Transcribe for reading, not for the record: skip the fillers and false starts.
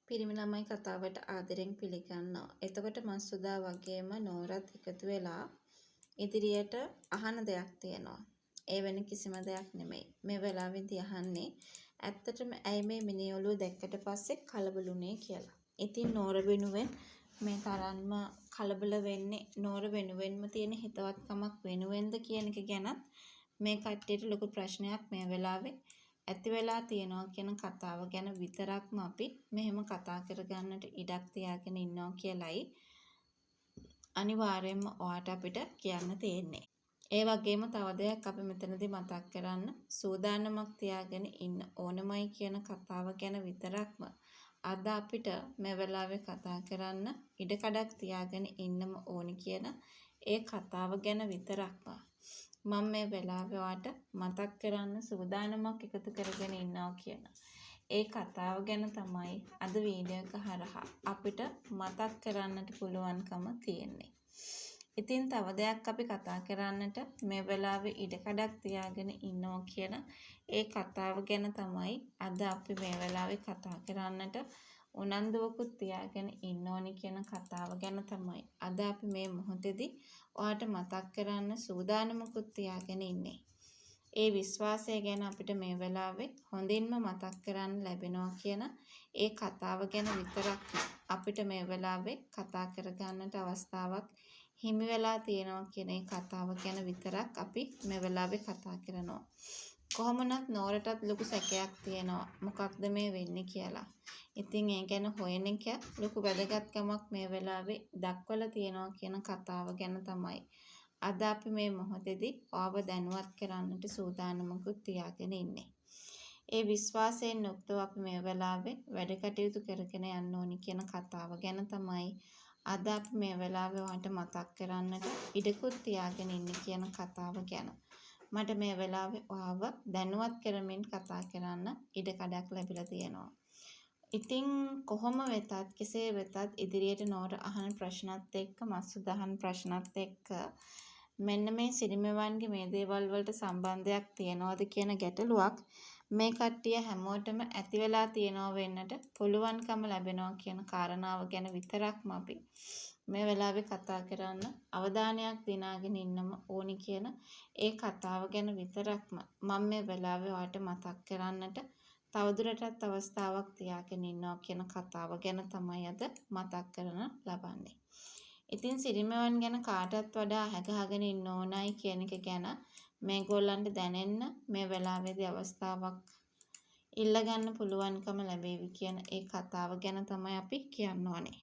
පිරිමි ළමයි කතාවට ආදරෙන් පිළිගන්නවා. එතකොට මං සුදා වගේම නෝරත් එකතු වෙලා ඉදිරියට අහන දෙයක් තියෙනවා. ඒ වෙන කිසිම දෙයක් නෙමෙයි. මේ වෙලාවේදී අහන්නේ ඇත්තටම ඇයි මේ මිනි ඔළුව දැක්කට පස්සේ කලබලුනේ කියලා. ඉතින් නෝර වෙනුවෙන් මේ තරම්ම කලබල වෙන්නේ නෝර වෙනුවෙන්ම තියෙන හිතවත්කමක් වෙනුවෙන්ද කියන එක ගැනත් මේ කට්ටියට ලොකු ප්‍රශ්නයක් මේ වෙලාවේ ඇති වෙලා තියෙනවා කියන කතාව ගැන විතරක්ම අපි මෙහෙම කතා කරගන්නට ඉඩක් තියාගෙන ඉන්නවා කියලයි අනිවාර්යයෙන්ම ඔයාට අපිට කියන්න තියෙන්නේ. ඒ වගේම තව දෙයක් අපි මෙතනදී මතක් කරන්න සූදානමක් තියාගෙන ඉන්න ඕනමයි කියන කතාව ගැන විතරක්ම අද අපිට මේ වෙලාවේ කතා කරන්න ඉඩකඩක් තියාගෙන ඉන්නම ඕනි කියන ඒ කතාව ගැන විතරක්ම මම මේ වෙලාවේ ඔයාට මතක් කරන්න සූදානමක් එකතු කරගෙන ඉන්නවා කියන ඒ කතාව ගැන තමයි අද වීඩියෝ එක හරහා අපිට මතක් කරන්නට පුළුවන්කම තියෙන්නේ. ඉතින් තව දෙයක් අපි කතා කරන්නට මේ වෙලාවේ ඉඩකඩක් තියාගෙන ඉන්නවා කියන ඒ කතාව ගැන තමයි අද අපි මේ වෙලාවේ කතා කරන්නට උනන්දුවකුත් තියාගෙන ඉන්න ඕනි කියන කතාව ගැන තමයි අද අපි මේ මොහොතේදී ඔයාට මතක් කරන්න සූදානමකුත් තියාගෙන ඉන්නේ. ඒ විශ්වාසය ගැන අපිට මේ වෙලාවේ හොඳින්ම මතක් කරන්න ලැබෙනවා කියන ඒ කතාව ගැන විතරක් අපිට මේ වෙලාවේ කතා කරගන්නට අවස්ථාවක් හිමි වෙලා තියෙනවා කියන ඒ කතාව ගැන විතරක් අපි මේ වෙලාවේ කතා කරනවා. කොහොමනත් නෝරටත් ලොකු සැකයක් තියෙනවා මොකක්ද මේ වෙන්නේ කියලා. ඉතින් ඒ ගැන හොයන එක ලොකු වැදගත්කමක් මේ වෙලාවේ දක්වලා තියෙනවා කියන කතාව ගැන තමයි අද අපි මේ මොහොතේදී ඔබව දැනුවත් කරන්නට සූදානමකුත් තියාගෙන ඉන්නේ. ඒ විශ්වාසයෙන් යුක්තව අපි මේ වෙලාවේ වැඩ කටයුතු කරගෙන යන්න ඕනි කියන කතාව ගැන තමයි අද අපි මේ වෙලාවේ ඔයාලට මතක් කරන්නට ඉඩකුත් තියාගෙන ඉන්නේ කියන කතාව ගැන. මට මේ වෙලාවේ ඔයාව දැනුවත් කරමින් කතා කරන්න ඉඩකඩක් ලැබිලා තියෙනවා. ඉතින් කොහොම වෙතත් කෙසේ වෙතත් ඉදිරියට නෝර අහන ප්‍රශ්නත් එක්ක මස්සුද අහන ප්‍රශ්නත් එක්ක මෙන්න මේ සිරිමවන්ගේ මේ දේවල් වලට සම්බන්ධයක් තියනවාද කියන ගැටලුවක් මේ කට්ටිය හැමෝටම ඇති වෙලා තියෙනවා වෙන්නට පුළුවන්කම ලැබෙනවා කියන කාරණාව ගැන විතරක්ම අපි මේ වෙලාවේ කතා කරන්න අවධානයක් දිනාගෙන ඉන්නම ඕනි කියන ඒ කතාව ගැන විතරක්ම මම මේ වෙලාවේ ඔයාලට මතක් කරන්නට තවදුරටත් අවස්ථාවක් තියාගෙන ඉන්නවා කියන කතාව ගැන තමයි අද මතක් කරන ලබන්නේ. ඉතින් සිරිමවන් ගැන කාටත් වඩා අහගහගෙන ඉන්න ඕනයි කියන එක ගැන මේගොල්ලන්ට දැනෙන්න මේ වෙලාවේදී අවස්ථාවක් ඉල්ල ගන්න පුළුවන්කම ලැබෙවි කියන ඒ කතාව ගැන තමයි අපි කියන්න ඕනේ.